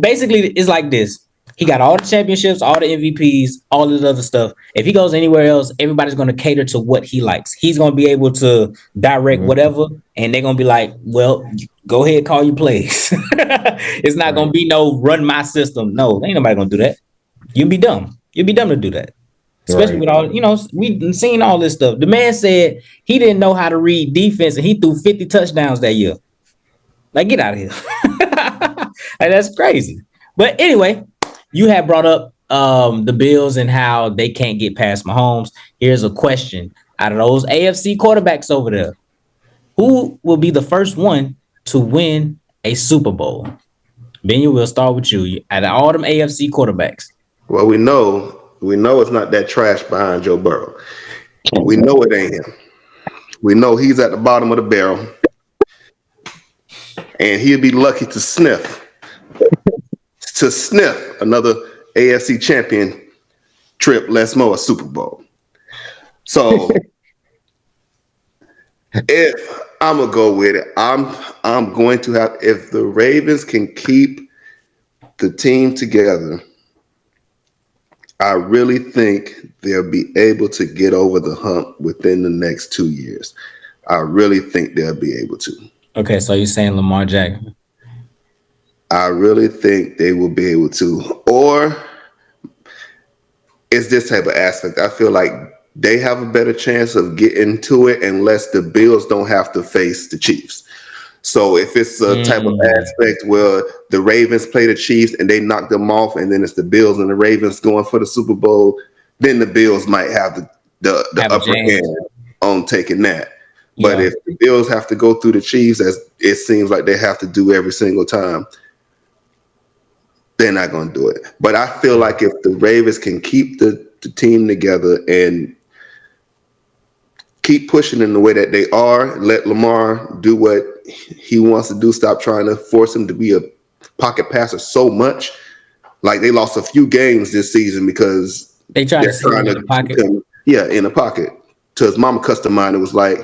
basically, it's like this. He got all the championships, all the MVPs, all this other stuff. If he goes anywhere else, everybody's going to cater to what he likes. He's going to be able to direct whatever, and they're going to be like, well, go ahead, call your plays. It's not going to be no run my system. No, ain't nobody going to do that. You'd be dumb. You'd be dumb to do that. Especially with all, we've seen all this stuff. The man said he didn't know how to read defense, and he threw 50 touchdowns that year. Like, get out of here. Like, that's crazy. But anyway, you have brought up the Bills and how they can't get past Mahomes. Here's a question. Out of those AFC quarterbacks over there, who will be the first one to win a Super Bowl? Benya, we'll start with you. Out of all them AFC quarterbacks. Well, we know it's not that trash behind Joe Burrow. We know it ain't him. We know he's at the bottom of the barrel. And he'll be lucky to sniff another AFC champion trip, let's more a Super Bowl. So if I'm gonna go with it, I'm going to have, if the Ravens can keep the team together, I really think they'll be able to get over the hump within the next 2 years. I really think they'll be able to. Okay, so you're saying Lamar Jackson? I really think they will be able to. Or it's this type of aspect. I feel like they have a better chance of getting to it unless the Bills don't have to face the Chiefs. So if it's a type of aspect where the Ravens play the Chiefs and they knock them off, and then it's the Bills and the Ravens going for the Super Bowl, then the Bills might have the upper hand on taking that. But if the Bills have to go through the Chiefs, as it seems like they have to do every single time, they're not going to do it. But I feel like if the Ravens can keep the team together and keep pushing in the way that they are, let Lamar do what he wants to do, stop trying to force him to be a pocket passer so much. Like, they lost a few games this season because they're trying to in the pocket. In the pocket. To his mama custom it was like,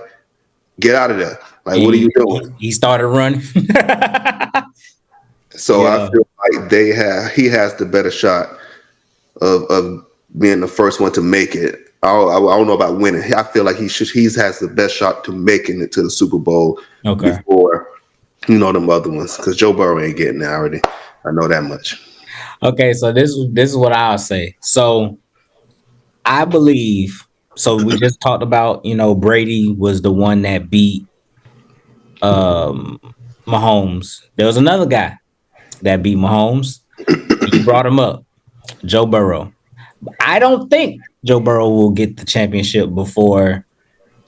get out of there. Like, what are you doing? He started running. So I feel like he has the better shot of being the first one to make it. I don't know about winning. I feel like he has the best shot to making it to the Super Bowl before them other ones. Because Joe Burrow ain't getting there already. I know that much. Okay, so this is what I'll say. So I believe. So we just talked about, Brady was the one that beat Mahomes. There was another guy that beat Mahomes. You brought him up, Joe Burrow. I don't think Joe Burrow will get the championship before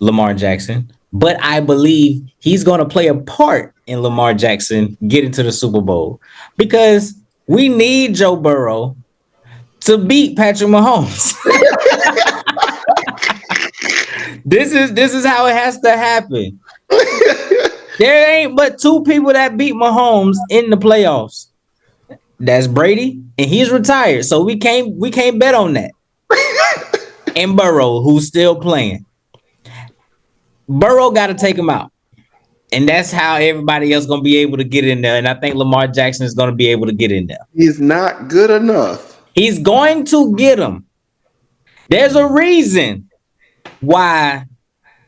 Lamar Jackson, but I believe he's going to play a part in Lamar Jackson getting to the Super Bowl because we need Joe Burrow to beat Patrick Mahomes. This is how it has to happen. There ain't but two people that beat Mahomes in the playoffs. That's Brady, and he's retired, so we can't bet on that. And Burrow, who's still playing. Burrow got to take him out, and that's how everybody else gonna be able to get in there. And I think Lamar Jackson is gonna be able to get in there. He's not good enough. He's going to get him. There's a reason why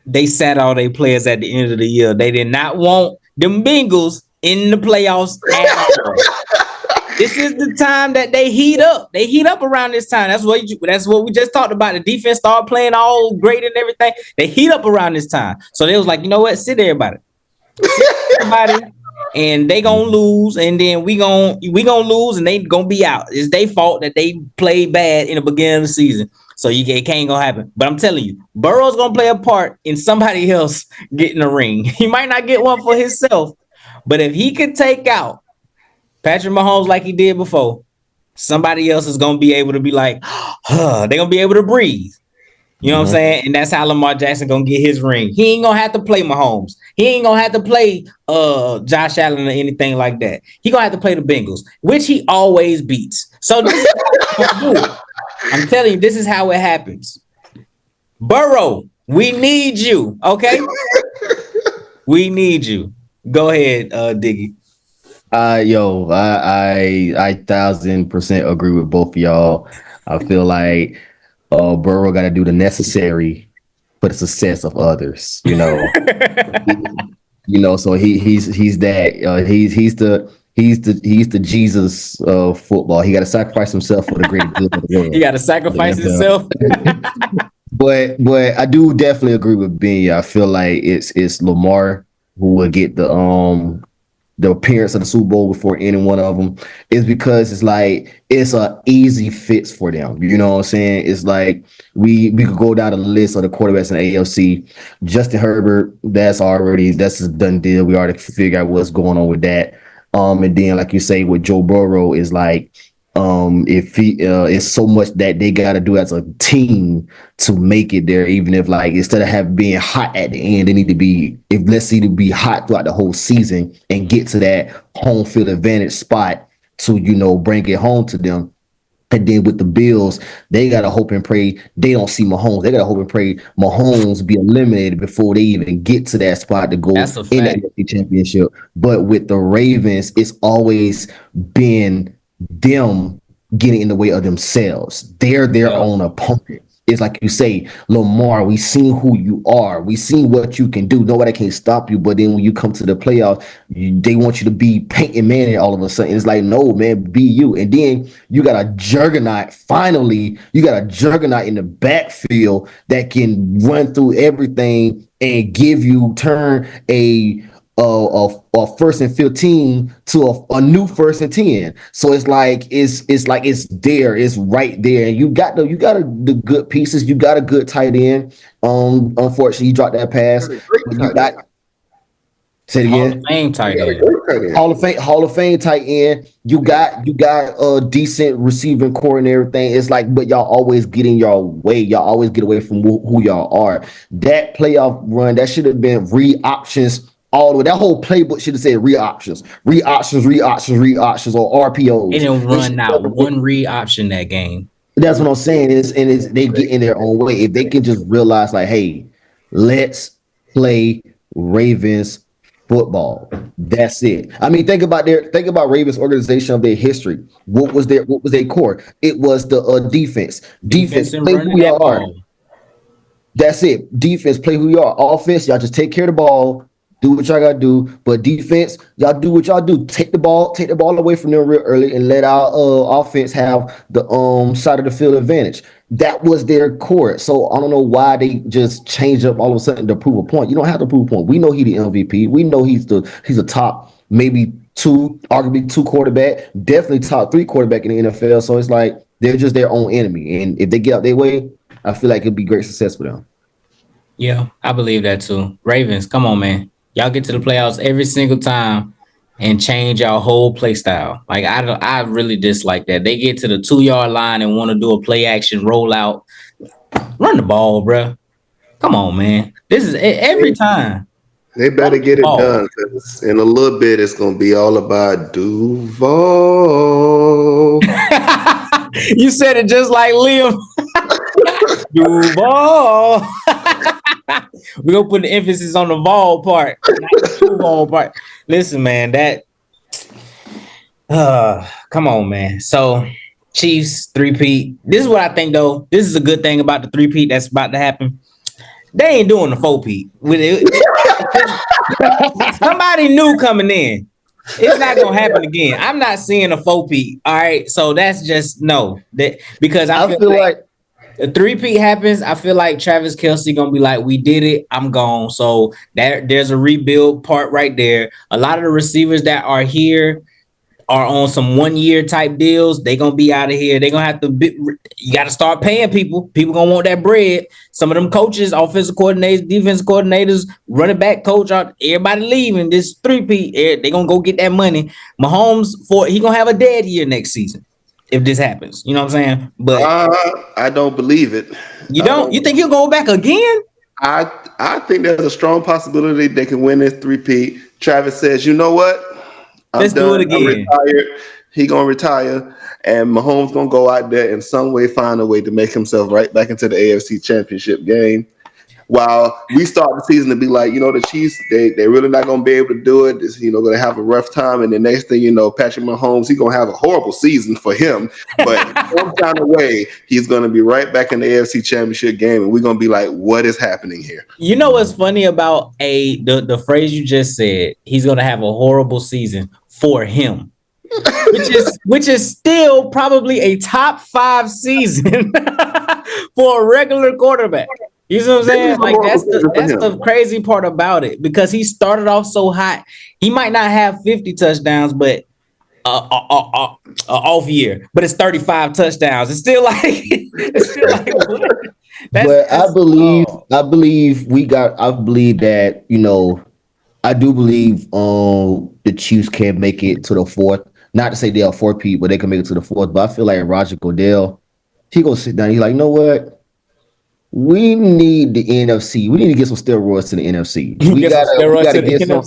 they sat all their players at the end of the year. They did not want them Bengals in the playoffs at all. This is the time that they heat up. They heat up around this time. That's what we just talked about. The defense started playing all great and everything. They heat up around this time. So they was like, you know what? Sit everybody. And they gonna lose, and then we gonna lose, and they gonna be out. It's their fault that they played bad in the beginning of the season. So it can't gonna happen. But I'm telling you, Burrow's gonna play a part in somebody else getting a ring. He might not get one for himself, but if he could take out Patrick Mahomes like he did before, somebody else is gonna be able to be like, they're gonna be able to breathe. You know what I'm saying? And that's how Lamar Jackson gonna get his ring. He ain't gonna have to play Mahomes. He ain't gonna have to play Josh Allen or anything like that. He gonna have to play the Bengals, which he always beats. So this is I'm telling you, this is how it happens. Burrow, we need you, okay? We need you. Go ahead, Diggy. I 1,000% agree with both of y'all. I feel like Burrow got to do the necessary for the success of others. So he's that he's the Jesus of football. He got to sacrifice himself for the greater good of the He world. got to sacrifice The himself. But I do definitely agree with Ben. I feel like it's Lamar who will get the appearance of the Super Bowl before any one of them is because it's like it's a easy fix for them. You know what I'm saying? It's like we could go down the list of the quarterbacks in the AFC. Justin Herbert, that's a done deal. We already figured out what's going on with that. And then like you say with Joe Burrow is like if he it's so much that they got to do as a team to make it there, even if like instead of having being hot at the end, they need to be if let's see to be hot throughout the whole season and get to that home field advantage spot to bring it home to them. And then with the Bills, they gotta hope and pray they don't see Mahomes. They gotta hope and pray Mahomes be eliminated before they even get to that spot to go That's a in that fact. NFC championship. But with the Ravens, it's always been them getting in the way of themselves. They're their Yeah. own opponent. It's like you say, Lamar, we seen who you are. We seen what you can do. Nobody can stop you. But then when you come to the playoffs, they want you to be Peyton Manning all of a sudden. It's like, no, man, be you. And then you got a juggernaut. Finally, you got a juggernaut in the backfield that can run through everything and turn a first and 15 to a new first and 10. So it's like it's there, it's right there. And you got the good pieces, you got a good tight end. Unfortunately, you dropped that pass. But you got say it Hall of again. Fame tight end. Hall of Fame tight end. You got a decent receiving core and everything. It's like, but y'all always get in your way. Y'all always get away from who y'all are. That playoff run, that should have been options all the way. That whole playbook should have said options, or They RPOs. didn't They run should out never one read option that game. That's what I'm saying. They get in their own way. If they can just realize, like, hey, let's play Ravens football. That's it. I mean, think about Ravens organization of their history. What was their core? It was the defense. Defense and Play running who that y'all are. ball. That's it. Defense, play who you are. Offense, y'all just take care of the ball. Do what y'all gotta do. But defense, y'all do what y'all do. Take the ball away from them real early and let our offense have the side of the field advantage. That was their core. So I don't know why they just changed up all of a sudden to prove a point. You don't have to prove a point. We know he the MVP. We know he's a top maybe arguably two quarterback, definitely top three quarterback in the NFL. So it's like they're just their own enemy. And if they get out their way, I feel like it'd be great success for them. Yeah, I believe that too. Ravens, come on, man. Y'all get to the playoffs every single time and change our whole play style. Like I really dislike that. They get to the 2 yard line and want to do a play action rollout. Run the ball, bro. Come on, man. This is every time. They better get it done because in a little bit it's gonna be all about Duval. You said it just like Liam. Duval. We're gonna put the emphasis on the Vol part, not the Duval part. Listen, man, come on, man. So Chiefs 3-peat. This is what I think though. This is a good thing about the 3-peat that's about to happen. They ain't doing the 4-peat. Somebody new coming in. It's not gonna happen again. I'm not seeing a 4-peat. All right. So that's just no. Because I feel like the 3-peat happens. I feel like Travis Kelce gonna be like, we did it, I'm gone. So there's a rebuild part right there. A lot of the receivers that are here are on some 1-year type deals. They gonna be out of here. They gonna have to you gotta start paying people. People gonna want that bread. Some of them coaches, offensive coordinators, defensive coordinators, running back coach, everybody leaving this 3-peat. They gonna go get that money. Mahomes, he gonna have a dead year next season if this happens. You know what I'm saying? But I don't believe it. You don't? You think he'll go back again? I think there's a strong possibility they can win this 3-peat. Travis says, you know what? Let's do it again. I'm retired. He gonna retire, and Mahomes gonna go out there in some way, find a way to make himself right back into the AFC Championship game. while we start the season to be like, the Chiefs, they really not going to be able to do it. It's, going to have a rough time. And the next thing you know, Patrick Mahomes, he's going to have a horrible season for him. But some kind of way, he's going to be right back in the AFC Championship game. And we're going to be like, what is happening here? You know what's funny about the phrase you just said? He's going to have a horrible season for him. which is still probably a top 5 season for a regular quarterback. You know what I'm saying? Like that's the crazy part about it, because he started off so hot. He might not have 50 touchdowns, but off year, but it's 35 touchdowns. It's still like what? But I believe that I do believe the Chiefs can make it to the 4th. Not to say they are 4-peat, but they can make it to the 4th. But I feel like Roger Goodell, he gonna sit down. He's like, you know what? We need the NFC. We need to get some steroids to the NFC. We gotta get some.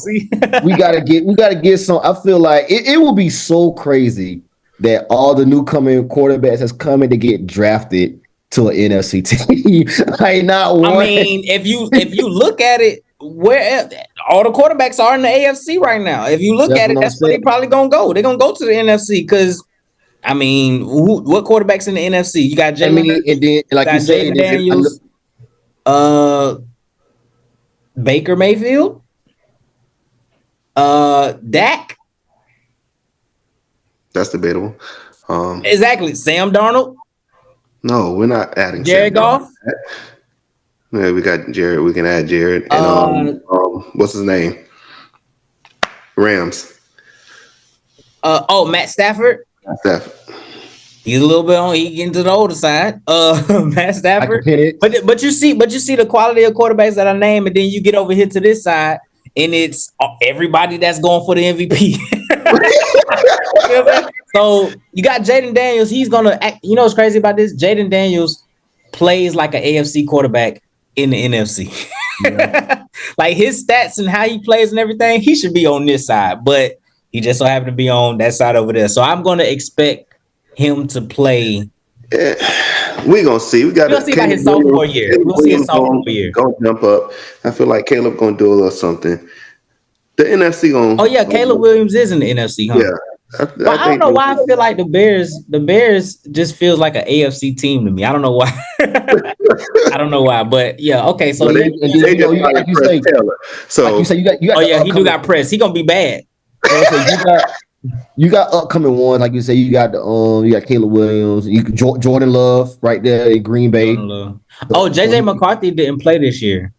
we gotta get some. I feel like it will be so crazy that all the new coming quarterbacks that's coming to get drafted to an NFC team. Like not one. I mean, if you look at it, where all the quarterbacks are in the AFC right now. If you look at it, that's where they probably gonna go. They're gonna go to the NFC because, I mean, what quarterbacks in the NFC? You got Jalen, and then like you said, Daniels, Baker Mayfield, Dak. That's debatable. Exactly, Sam Darnold. No, we're not adding Jared Goff. Yeah, we got Jared. We can add Jared. And what's his name? Rams. Matt Stafford. He's a little bit on. He getting to the older side. Matt Stafford. But you see the quality of quarterbacks that I name, and then you get over here to this side, and it's everybody that's going for the MVP. So you got Jaden Daniels. He's gonna act. You know what's crazy about this? Jaden Daniels plays like an AFC quarterback in the NFC. Yeah. Like his stats and how he plays and everything, he should be on this side, but he just so happened to be on that side over there. So I'm gonna expect him to play. We're gonna see. We'll see about his sophomore year. We'll see his sophomore year. Go jump up. I feel like Caleb gonna do a little something. The NFC gonna. Oh yeah, Caleb Williams is in the NFC, huh? Yeah. I don't know why I feel like the Bears just feels like an AFC team to me. I don't know why. I don't know why, but yeah, okay. So like you say, you got. Oh yeah, he do got press. He gonna be bad. You got upcoming ones, like you say. You got Caleb Williams. Jordan Love right there in Green Bay. JJ McCarthy didn't play this year.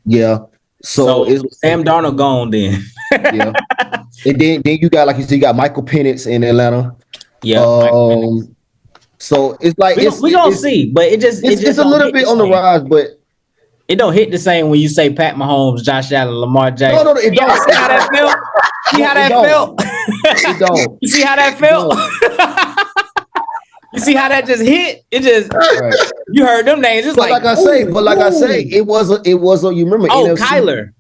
Yeah. So it's Sam Darnold gone then. Yeah. And then you got, like you said, you got Michael Penix in Atlanta. Yeah. So it's like we gonna see, but it's a little bit on the rise, but it don't hit the same when you say Pat Mahomes, Josh Allen, Lamar Jackson. No, it don't. See how that felt? See how that felt? It don't. You see how that felt? You see how that just hit? It just You heard them names. It's like I say, it was a you remember NFC? Kyler.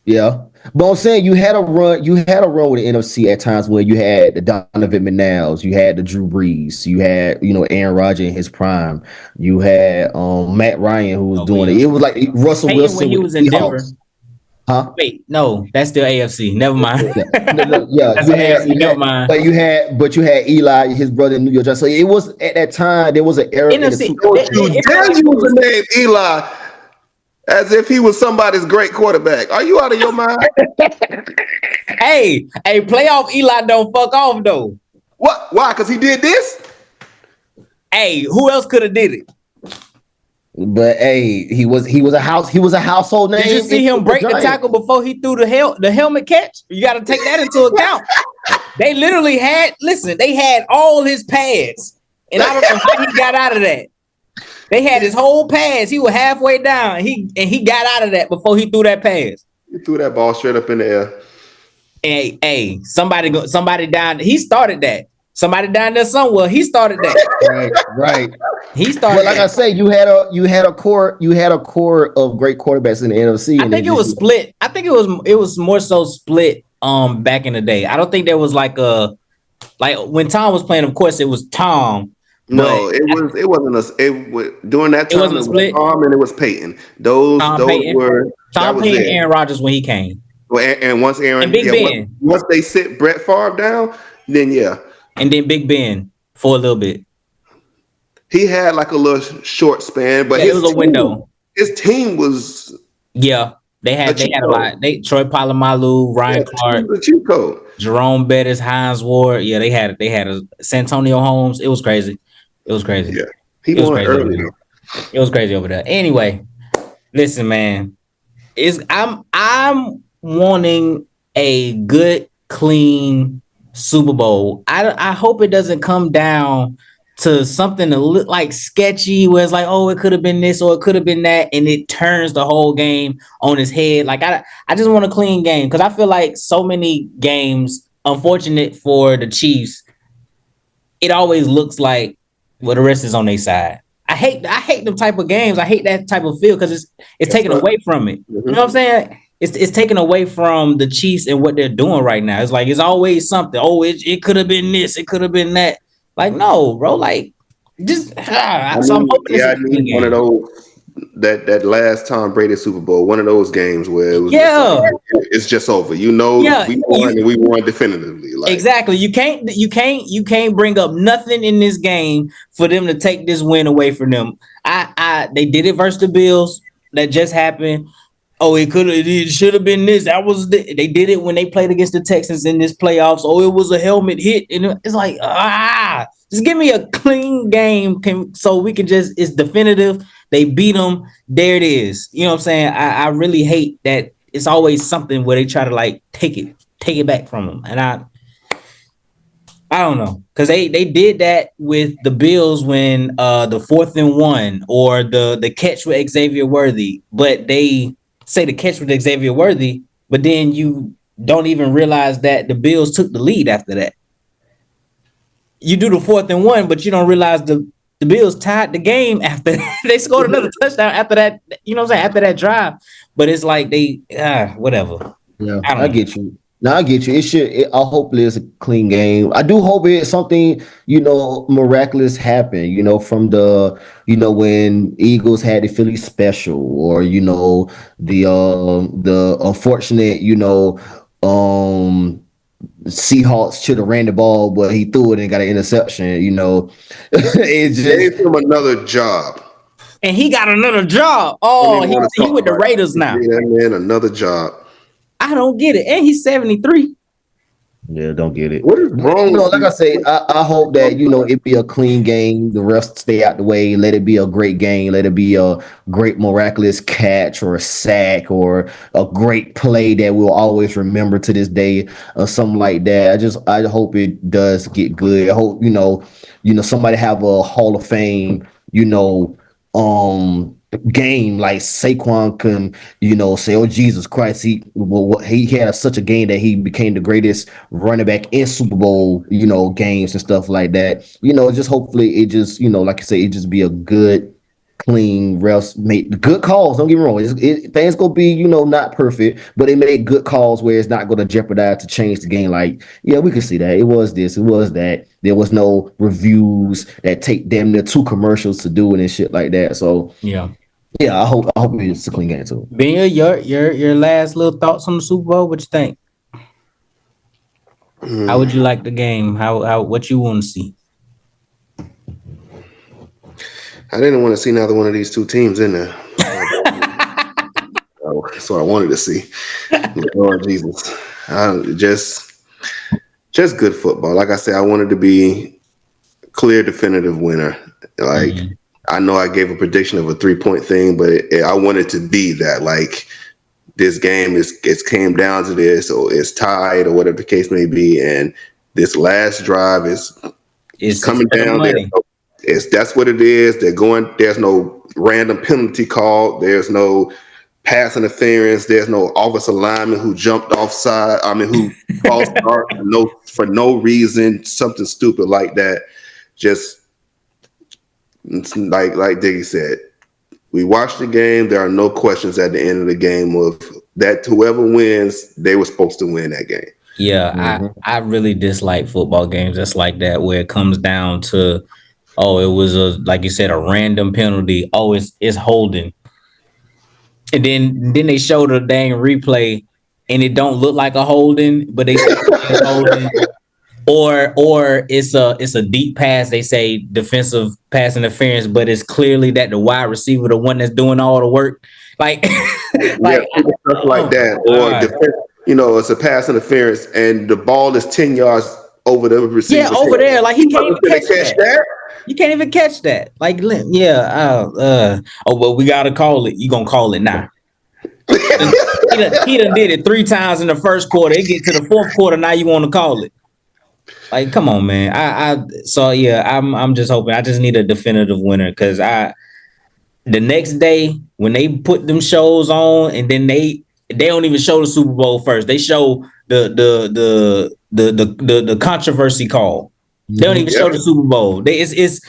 Yeah. But I'm saying you had a run with the NFC at times where you had the Donovan McNabbs, you had the Drew Brees, you had Aaron Rodgers in his prime, you had Matt Ryan who was doing it. It was like Russell Wilson when he was in Denver. Huh? Wait, no, that's still AFC. Never mind. Yeah, that's AFC. Never mind. But you had Eli, his brother in New York. So it was at that time there was an era. NFC. You use the name Eli as if he was somebody's great quarterback. Are you out of your mind? Hey, playoff Eli don't fuck off though. What? Why? Because he did this? Hey, who else could have did it? But hey, he was a household name. Did you see him break the tackle before he threw the helmet catch? You got to take that into account. They literally had all his pads, and I don't know how he got out of that. They had his whole pass. He was halfway down. He got out of that before he threw that pass. He threw that ball straight up in the air. Hey, somebody down. He started that. Somebody down there somewhere. He started that. Right. He started. But like I say, you had a core of great quarterbacks in the NFC. I think it was split. I think it was more so split. Back in the day, I don't think there was like when Tom was playing. Of course, it was Tom. No, it wasn't us. During that time wasn't it was split. Tom and it was Peyton. Those Payton. were that Tom was Payton, it. Aaron Rodgers when he came, Well, and once and Aaron, Big Ben, once they sit Brett Favre down, then and then Big Ben for a little bit. he had like a little short span, but it was a window. His team was they had a lot. Troy Polamalu, Ryan Clark, the cheat code. Jerome Bettis, Hines Ward. Yeah, they had a Santonio Holmes. It was crazy. Yeah, he was won crazy early. It was crazy over there. Anyway, listen, man. I'm wanting a good, clean Super Bowl. I hope it doesn't come down to something that look like sketchy, where it's like, oh, it could have been this or it could have been that, and it turns the whole game on its head. Like I just want a clean game, because I feel like so many games, unfortunate for the Chiefs, it always looks like, well, the rest is on their side. I hate them type of games. I hate that type of feel, because it's taken away from it. You know what I'm saying? It's taken away from the Chiefs and what they're doing right now. It's like it's always something. Oh, it could have been this. It could have been that. Like, no, bro. Like, just so I'm hoping I need one of those that last Tom Brady Super Bowl, one of those games where it was it's just over. We won and we won definitively. Like, exactly. You can't bring up nothing in this game for them to take this win away from them. They did it versus the Bills. That just happened. Oh, it should have been this. They did it when they played against the Texans in this playoffs. Oh, it was a helmet hit. And it's like, just give me a clean game so we can it's definitive. They beat them. There it is. You know what I'm saying? I really hate that it's always something where they try to like take it back from them. And I don't know, because they did that with the Bills when the 4th and 1 or the catch with Xavier Worthy, but they say the catch with Xavier Worthy, but then you don't even realize that the Bills took the lead after that. You do the 4th and 1, but you don't realize the Bills tied the game after that. They scored another touchdown after that. You know what I'm saying? After that drive, but it's like they whatever. Yeah, I get you. No, I get you. I hope it's a clean game. I do hope it's something, miraculous happen, from when Eagles had the Philly special, or, the unfortunate, Seahawks should have ran the ball, but he threw it and got an interception, It just gave him another job. And he got another job. Oh, he with the Raiders now. That man another job. I don't get it. And he's 73. Yeah, don't get it. What is wrong? Like I say, I hope that it be a clean game. The refs stay out the way. Let it be a great game. Let it be a great miraculous catch or a sack or a great play that we'll always remember to this day or something like that. I hope it does get good. I hope somebody have a Hall of Fame game like Saquon can say, oh Jesus Christ, he had such a game that he became the greatest running back in Super Bowl games and stuff like that. Just hopefully it just like I say, it just be a good clean refs make good calls. Don't get me wrong, things gonna be not perfect, but they make good calls where it's not going to jeopardize to change the game. Like, yeah, we can see that it was this, it was that. There was no reviews that take damn near 2 commercials to do it and shit like that. So yeah, I hope it's a clean game too. Ben, your last little thoughts on the Super Bowl? What you think? How would you like the game? How what you want to see? I didn't want to see neither one of these two teams in there. That's what I wanted to see. Lord Jesus, just good football. Like I said, I wanted to be clear, definitive winner. Like, I know I gave a prediction of a 3-point thing, but I wanted to be that. Like, this game it's came down to this, or it's tied, or whatever the case may be, and this last drive is coming down there. That's what it is. They're going. There's no random penalty call. There's no pass interference. There's no offensive lineman who jumped offside. Who false start for no reason, something stupid like that. Just like Diggy said, we watched the game. There are no questions at the end of the game of that. Whoever wins, they were supposed to win that game. Yeah, I really dislike football games that's like that, where it comes down to oh, it was like you said, a random penalty. Oh, it's holding. And then they show the dang replay and it don't look like a holding, but they say it's holding. Or it's a deep pass. They say defensive pass interference, but it's clearly that the wide receiver, the one that's doing all the work, like, like stuff like that. Or defense, it's a pass interference and the ball is 10 yards over the receiver. Yeah, over there, like he can't even catch that. You can't even catch that. Like, oh well, we gotta call it. You gonna call it now? He done did it 3 times in the first quarter. It get to the fourth quarter. Now you want to call it? Like, come on, man. I'm just hoping. I just need a definitive winner because the next day when they put them shows on and then they don't even show the Super Bowl first. They show the controversy call. They don't even show the Super Bowl. It's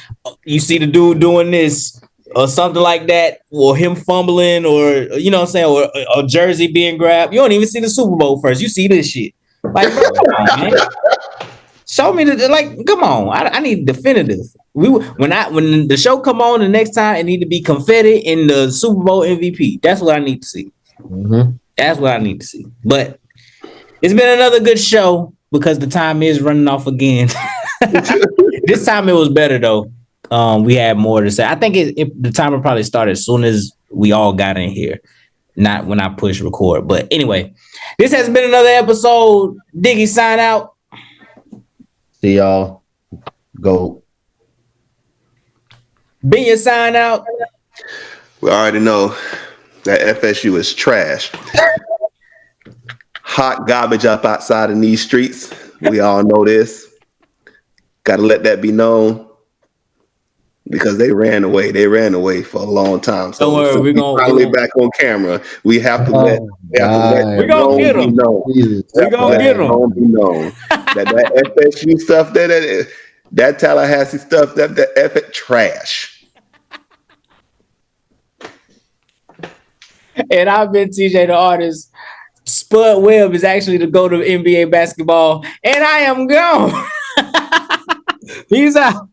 you see the dude doing this or something like that, or him fumbling, or you know what I'm saying, or a jersey being grabbed. You don't even see the Super Bowl first. You see this shit. Like, bro, come on, man. Show me come on. I need definitive. When the show come on the next time, it need to be confetti in the Super Bowl MVP. That's what I need to see. Mm-hmm. That's what I need to see. But it's been another good show because the time is running off again. This time it was better though. We had more to say. I think the timer probably started as soon as we all got in here, not when I push record. But anyway, this has been another episode. Diggy, sign out. See y'all. Go. Be your sign out. We already know that FSU is trash. Hot garbage up outside in these streets. We all know this. Got to let that be known because they ran away. They ran away for a long time. So don't worry, we're finally back on camera. We have to let we're gonna get them. We're gonna get them. Be known that FSU stuff, that Tallahassee stuff, that F trash. And I've been TeeJay the artist. Spud Webb is actually the go to NBA basketball, and I am gone. Peace out.